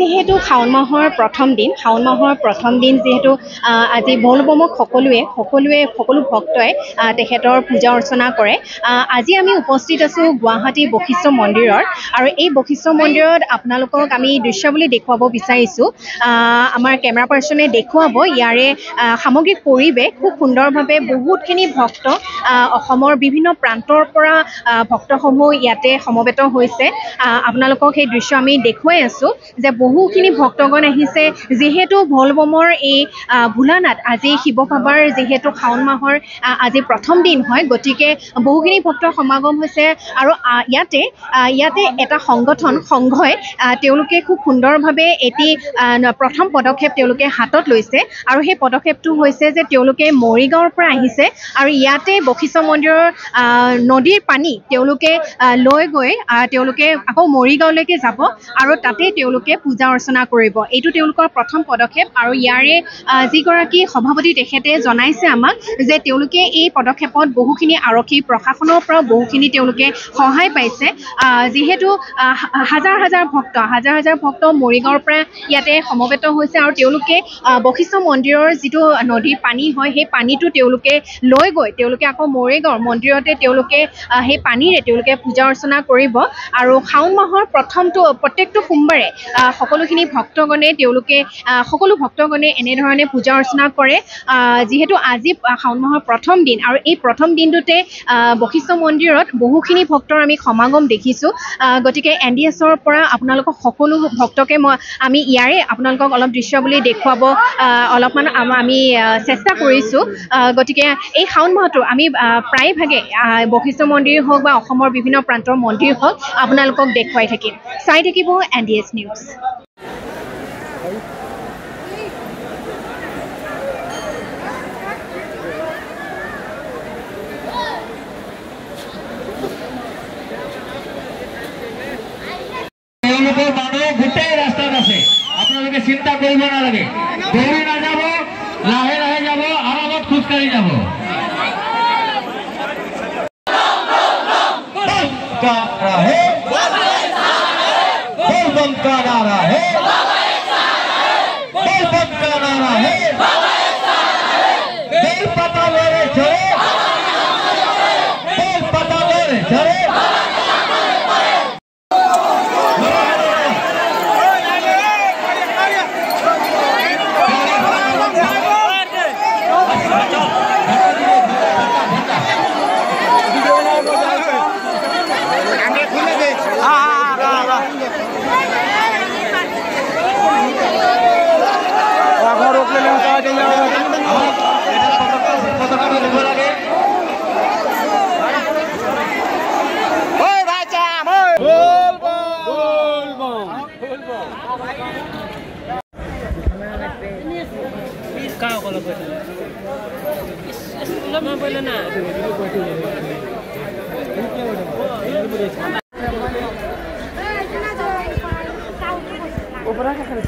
যেহেতু শাওন মাহৰ প্ৰথম দিন যেহেতু আজি বলবমক সকলো ভক্তই তেখেতৰ পূজা অৰ্চনা কৰে। আজি আমি উপস্থিত আছোঁ গুৱাহাটী বশিষ্ঠ মন্দিৰৰ আৰু এই বশিষ্ঠ মন্দিৰত আপোনালোকক আমি দৃশ্যাৱলী দেখুৱাব বিচাৰিছোঁ। আমাৰ কেমেৰা পাৰ্চনে দেখুৱাব ইয়াৰে সামগ্ৰিক পৰিৱেশ খুব সুন্দৰভাৱে বহুতখিনি ভক্ত অসমৰ বিভিন্ন প্ৰান্তৰ পৰা ভক্তসমূহ ইয়াতে সমবেত হৈছে। আপোনালোকক সেই দৃশ্য আমি দেখুৱাই আছোঁ যে বহুখিনি ভক্তগণ আহিছে। যিহেতু ভলবমৰ এই ভোলানাথ আজি শিৱ বাবাৰ যিহেতু শাওন মাহৰ আজি প্ৰথম দিন হয়, গতিকে বহুখিনি ভক্তৰ সমাগম হৈছে আৰু ইয়াতে এটা সংঘই তেওঁলোকে খুব সুন্দৰভাৱে এটি প্ৰথম পদক্ষেপ তেওঁলোকে হাতত লৈছে আৰু সেই পদক্ষেপটো হৈছে যে তেওঁলোকে মৰিগাঁৱৰ পৰা আহিছে আৰু ইয়াতে বশিষ্ঠ মন্দিৰৰ নদীৰ পানী তেওঁলোকে লৈ গৈ তেওঁলোকে আকৌ মৰিগাঁৱলৈকে যাব আৰু তাতে তেওঁলোকে পূজা অৰ্চনা কৰিব। এইটো তেওঁলোকৰ প্ৰথম পদক্ষেপ আৰু ইয়াৰে যিগৰাকী সভাপতি তেখেতে জনাইছে আমাক যে তেওঁলোকে এই পদক্ষেপত বহুখিনি আৰক্ষী প্ৰশাসনৰ পৰা বহুখিনি তেওঁলোকে সহায় পাইছে। যিহেতু হাজাৰ হাজাৰ ভক্ত মৰিগাঁৱৰ পৰা ইয়াতে সমবেত হৈছে আৰু তেওঁলোকে বশিষ্ঠ মন্দিৰৰ যিটো নদীৰ পানী হয় সেই পানীটো তেওঁলোকে লৈ গৈ তেওঁলোকে আকৌ মৰিগাঁৱৰ মন্দিৰতে তেওঁলোকে সেই পানীৰে তেওঁলোকে পূজা অৰ্চনা কৰিব আৰু শাওন মাহৰ প্ৰত্যেকটো সোমবাৰে সকলো ভক্তগণে এনেধৰণে পূজা অৰ্চনা কৰে। যিহেতু আজি শাওন মাহৰ প্ৰথম দিন আৰু এই প্ৰথম দিনটোতে বশিষ্ঠ মন্দিৰত বহুখিনি ভক্তৰ আমি সমাগম দেখিছোঁ। গতিকে NDSৰ পৰা আপোনালোকক সকলো ভক্তকে আমি ইয়াৰে আপোনালোকক অলপ দৃশ্যাৱলী দেখুৱাব অলপমান আমি চেষ্টা কৰিছোঁ। গতিকে এই শাওন মাহটো আমি প্ৰায়ভাগে বশিষ্ঠ মন্দিৰ হওক বা অসমৰ বিভিন্ন প্ৰান্তৰ মন্দিৰ হওক আপোনালোকক দেখুৱাই থাকিম। চাই থাকিব NDS নিউজ। মানুহ গোটেই ৰাস্তাত আছে, আপোনালোকে চিন্তা কৰিব নালাগে। দৌৰি নাযাব, লাহে লাহে যাব, আৰামত খোজকাঢ়ি যাব। Operasi kan